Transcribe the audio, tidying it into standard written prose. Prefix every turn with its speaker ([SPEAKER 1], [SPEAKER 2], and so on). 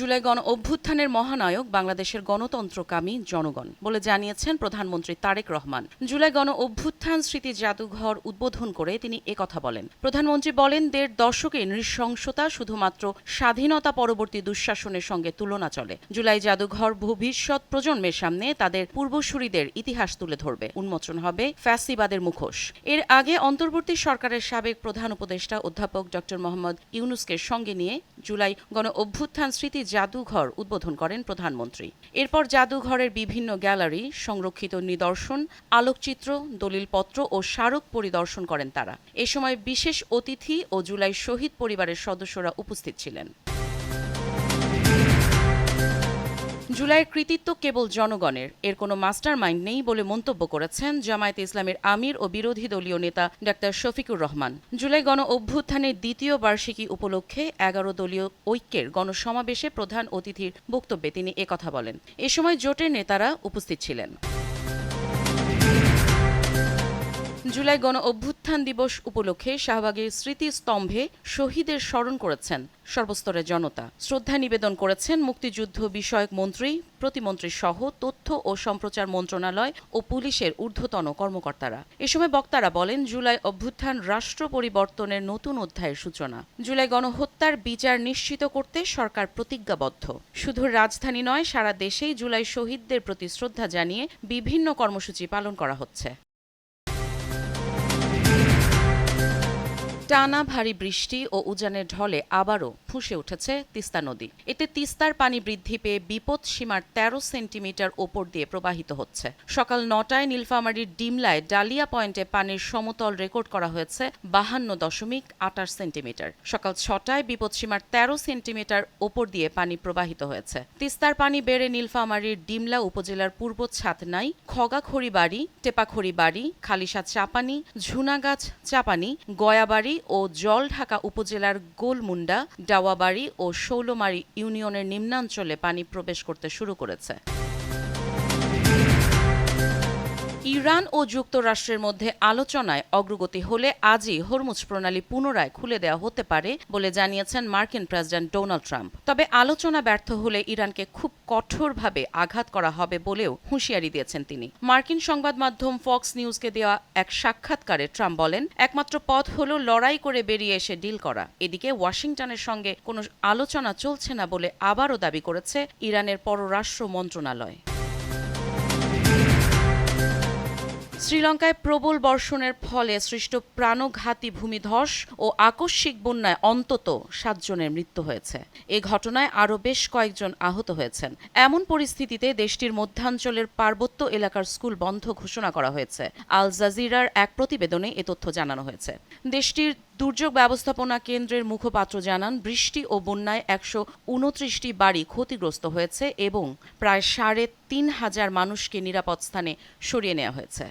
[SPEAKER 1] জুলাই গণ অভ্যুত্থানের মহানায়ক বাংলাদেশের গণতন্ত্রকামী জনগণ বলে জানিয়েছেন প্রধানমন্ত্রী তারেক রহমান। জুলাই গণ অভ্যুত্থান স্মৃতি জাদুঘর উদ্বোধন করে তিনি একথা বলেন। প্রধানমন্ত্রী বলেন, ১.৫ দশকে নৃশংসতা শুধুমাত্র স্বাধীনতা পরবর্তী দুঃশাসনের সঙ্গে তুলনা চলে। জুলাই জাদুঘর ভবিষ্যৎ প্রজন্মের সামনে তাদের পূর্বসূরিদের ইতিহাস তুলে ধরবে। উন্মোচন হবে ফ্যাসিবাদের মুখোশ। এর আগে অন্তর্বর্তী সরকারের সাবেক প্রধান উপদেষ্টা অধ্যাপক ড মোহাম্মদ ইউনূসকে সঙ্গে নিয়ে জুলাই গণ অভ্যুত্থান স্মৃতি জাদুঘর উদ্বোধন করেন প্রধানমন্ত্রী। এরপর জাদুঘরের বিভিন্ন গ্যালারি, সংরক্ষিত নিদর্শন, আলোকচিত্র, দলিলপত্র ও স্মারক পরিদর্শন করেন তারা। এ সময় বিশেষ অতিথি ও জুলাই শহীদ পরিবারের সদস্যরা উপস্থিত ছিলেন। জুলাইয়ের কৃতিত্ব কেবল জনগণের, এর কোনো মাস্টার মাইন্ড নেই বলে মন্তব্য করেছেন জামায়াতে ইসলামের আমির ও বিরোধী দলীয় নেতা ডাক্তার শফিকুর রহমান। জুলাই গণ অভ্যুত্থানের দ্বিতীয় বার্ষিকী উপলক্ষে ১১ দলীয় ঐক্যের গণসমাবেশে প্রধান অতিথির বক্তব্যে তিনি একথা বলেন। এ সময় জোটের নেতারা উপস্থিত ছিলেন। জুলাই গণ অভ্যুত্থান দিবস উপলক্ষে শাহবাগের স্মৃতিস্তম্ভে শহীদের স্মরণ করেছেন সর্বস্তরের জনতা। শ্রদ্ধা নিবেদন করেছেন মুক্তিযুদ্ধ বিষয়ক মন্ত্রী, প্রতিমন্ত্রী সহ তথ্য ও সম্প্রচার মন্ত্রণালয় ও পুলিশের ঊর্ধ্বতন কর্মকর্তারা। এ সময় বক্তারা বলেন, জুলাই অভ্যুত্থান রাষ্ট্র পরিবর্তনের নতুন অধ্যায়ের সূচনা। জুলাই গণহত্যার বিচার নিশ্চিত করতে সরকার প্রতিজ্ঞাবদ্ধ। শুধু রাজধানী নয়, সারা দেশেই জুলাই শহীদদের প্রতি শ্রদ্ধা জানিয়ে বিভিন্ন কর্মসূচি পালন করা হচ্ছে। টানা ভারী বৃষ্টি ও উজানের ঢলে আবারও ফুঁসে উঠেছে তিস্তা নদী। এতে তিস্তার পানি বৃদ্ধি পেয়ে বিপদ সীমার ১৩ সেন্টিমিটার ওপর দিয়ে প্রবাহিত হচ্ছে। সকাল ৯টায় নীলফামারীর ডিমলায় ডালিয়া পয়েন্টে পানির সমতল রেকর্ড করা হয়েছে ৫২.২৮ সেন্টিমিটার। সকাল ৬টায় বিপদ সীমার ১৩ সেন্টিমিটার ওপর দিয়ে পানি প্রবাহিত হয়েছে। তিস্তার পানি বেড়ে নীলফামারীর ডিমলা উপজেলার পূর্ব ছাতনাই, খগাখড়িবাড়ি, টেপাখড়িবাড়ি, খালিশা চাপানি, ঝুনাগাছ চাপানি, গয়াবাড়ি ও জলঢাকা উপজেলার গোলমুন্ডা, ডাওয়াবাড়ি ও শৌলমারী ইউনিয়নের নিম্নাঞ্চলে পানি প্রবেশ করতে শুরু করেছে। ইরান ও যুক্তরাষ্ট্রের মধ্যে আলোচনায় অগ্রগতি হলে আজই হরমুজ প্রণালী পুনরায় খুলে দেওয়া হতে পারে বলে জানিয়েছেন মার্কিন প্রেসিডেন্ট ডোনাল্ড ট্রাম্প। তবে আলোচনা ব্যর্থ হলে ইরানকে খুব কঠোরভাবে আঘাত করা হবে বলেও হুঁশিয়ারি দিয়েছেন তিনি। মার্কিন সংবাদ মাধ্যম ফক্স নিউজকে দেওয়া এক সাক্ষাৎকারে ট্রাম্প বলেন, একমাত্র পথ হলো লড়াই করে বেরিয়ে এসে ডিল করা। এদিকে ওয়াশিংটনের সঙ্গে কোনো আলোচনা চলছে না বলে আবারও দাবি করেছে ইরানের পররাষ্ট্র মন্ত্রণালয়। শ্রীলঙ্কায় প্রবল বর্ষণের ফলে সৃষ্ট প্রাণঘাতী ভূমিধস ও আকস্মিক বন্যায় অন্তত ৭ জনের মৃত্যু হয়েছে। এ ঘটনায় আরও বেশ কয়েকজন আহত হয়েছেন। এমন পরিস্থিতিতে দেশটির মধ্যাঞ্চলের পার্বত্য এলাকার স্কুল বন্ধ ঘোষণা করা হয়েছে। আল জাজিরার এক প্রতিবেদনে এ তথ্য জানানো হয়েছে। দেশটির দুর্যোগ ব্যবস্থাপনা কেন্দ্রের মুখপাত্র জানান, বৃষ্টি ও বন্যায় ১২৯টি বাড়ি ক্ষতিগ্রস্ত হয়েছে এবং প্রায় ৩,৫০০ মানুষকে নিরাপদ স্থানে সরিয়ে নেওয়া হয়েছে।